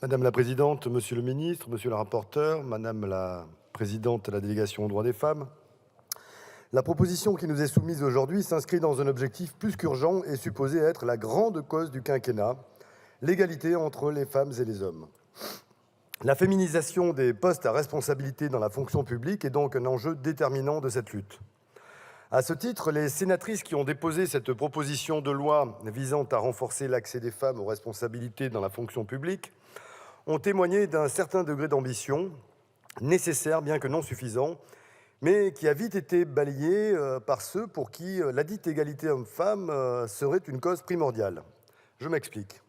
Madame la présidente, monsieur le ministre, monsieur le rapporteur, madame la présidente de la délégation aux droits des femmes, la proposition qui nous est soumise aujourd'hui s'inscrit dans un objectif plus qu'urgent et supposé être la grande cause du quinquennat, l'égalité entre les femmes et les hommes. La féminisation des postes à responsabilité dans la fonction publique est donc un enjeu déterminant de cette lutte. À ce titre, les sénatrices qui ont déposé cette proposition de loi visant à renforcer l'accès des femmes aux responsabilités dans la fonction publique ont témoigné d'un certain degré d'ambition, nécessaire bien que non suffisant, mais qui a vite été balayé par ceux pour qui la dite égalité homme-femme serait une cause primordiale. Je m'explique.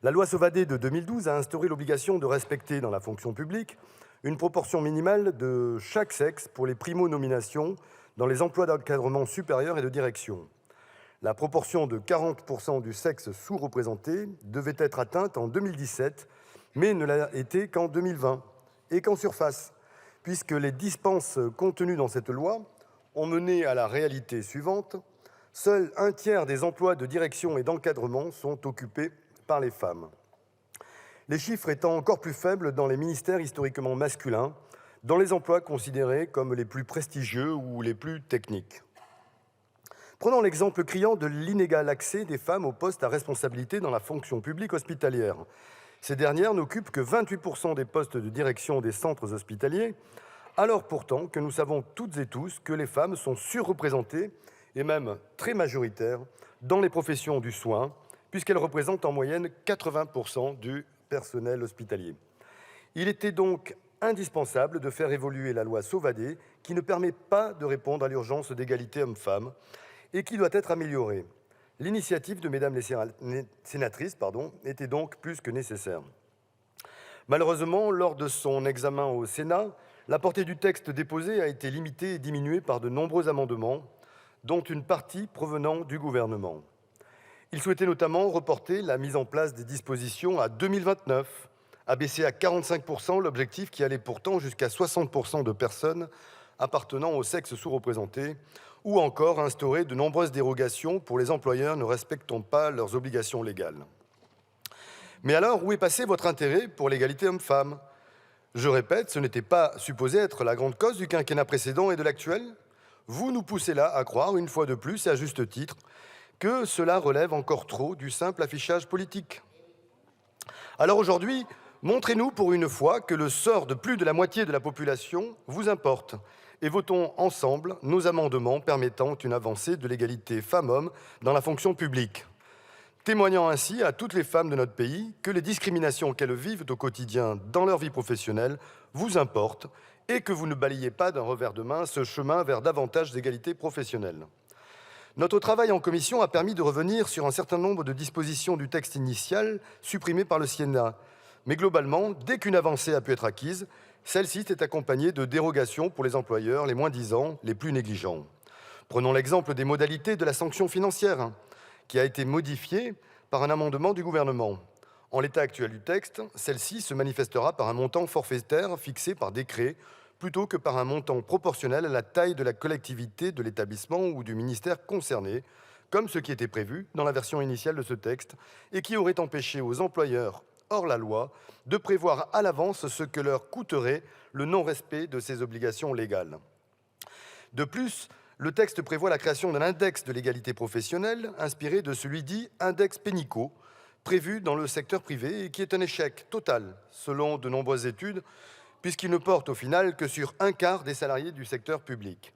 La loi Sauvadet de 2012 a instauré l'obligation de respecter dans la fonction publique une proportion minimale de chaque sexe pour les primo-nominations dans les emplois d'encadrement supérieur et de direction. La proportion de 40% du sexe sous-représenté devait être atteinte en 2017, mais ne l'a été qu'en 2020, et qu'en surface, puisque les dispenses contenues dans cette loi ont mené à la réalité suivante: seul un tiers des emplois de direction et d'encadrement sont occupés par les femmes. Les chiffres étant encore plus faibles dans les ministères historiquement masculins, dans les emplois considérés comme les plus prestigieux ou les plus techniques. Prenons l'exemple criant de l'inégal accès des femmes aux postes à responsabilité dans la fonction publique hospitalière. Ces dernières n'occupent que 28% des postes de direction des centres hospitaliers, alors pourtant que nous savons toutes et tous que les femmes sont surreprésentées, et même très majoritaires, dans les professions du soin, puisqu'elles représentent en moyenne 80% du personnel hospitalier. Il était donc indispensable de faire évoluer la loi Sauvadet, qui ne permet pas de répondre à l'urgence d'égalité homme-femme et qui doit être améliorée. L'initiative de mesdames les sénatrices était donc plus que nécessaire. Malheureusement, lors de son examen au Sénat, la portée du texte déposé a été limitée et diminuée par de nombreux amendements, dont une partie provenant du gouvernement. Il souhaitait notamment reporter la mise en place des dispositions à 2029, abaisser à 45% l'objectif qui allait pourtant jusqu'à 60% de personnes appartenant au sexe sous-représenté, ou encore instaurer de nombreuses dérogations pour les employeurs ne respectant pas leurs obligations légales. Mais alors, où est passé votre intérêt pour l'égalité homme-femme? Je répète, ce n'était pas supposé être la grande cause du quinquennat précédent et de l'actuel. Vous nous poussez là à croire, une fois de plus et à juste titre, que cela relève encore trop du simple affichage politique. Alors aujourd'hui, montrez-nous pour une fois que le sort de plus de la moitié de la population vous importe et votons ensemble nos amendements permettant une avancée de l'égalité femmes-hommes dans la fonction publique, témoignant ainsi à toutes les femmes de notre pays que les discriminations qu'elles vivent au quotidien dans leur vie professionnelle vous importent et que vous ne balayez pas d'un revers de main ce chemin vers davantage d'égalité professionnelle. Notre travail en commission a permis de revenir sur un certain nombre de dispositions du texte initial supprimées par le Sénat. Mais globalement, dès qu'une avancée a pu être acquise, celle-ci s'est accompagnée de dérogations pour les employeurs les moins-disants, les plus négligents. Prenons l'exemple des modalités de la sanction financière, qui a été modifiée par un amendement du gouvernement. En l'état actuel du texte, celle-ci se manifestera par un montant forfaitaire fixé par décret, plutôt que par un montant proportionnel à la taille de la collectivité, de l'établissement ou du ministère concerné, comme ce qui était prévu dans la version initiale de ce texte, et qui aurait empêché aux employeurs hors la loi de prévoir à l'avance ce que leur coûterait le non-respect de ces obligations légales. De plus, le texte prévoit la création d'un index de l'égalité professionnelle inspiré de celui dit index Pénicaud, prévu dans le secteur privé et qui est un échec total selon de nombreuses études, puisqu'il ne porte au final que sur un quart des salariés du secteur public.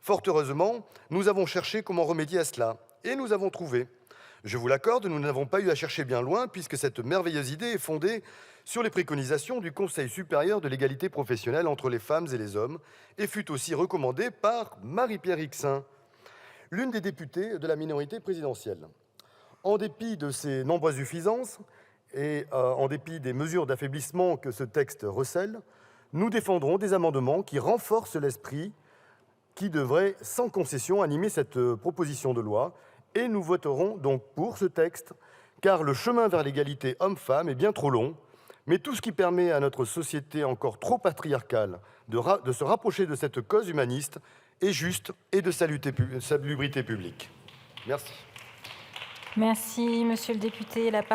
Fort heureusement, nous avons cherché comment remédier à cela, et nous avons trouvé. Je vous l'accorde, nous n'avons pas eu à chercher bien loin, puisque cette merveilleuse idée est fondée sur les préconisations du Conseil supérieur de l'égalité professionnelle entre les femmes et les hommes, et fut aussi recommandée par Marie-Pierre Rixain, l'une des députées de la minorité présidentielle. En dépit de ces nombreuses suffisances, et en dépit des mesures d'affaiblissement que ce texte recèle, nous défendrons des amendements qui renforcent l'esprit qui devrait, sans concession, animer cette proposition de loi, et nous voterons donc pour ce texte, car le chemin vers l'égalité homme-femme est bien trop long, mais tout ce qui permet à notre société encore trop patriarcale de se rapprocher de cette cause humaniste est juste et de salubrité publique. Merci. Merci, monsieur le député. La parole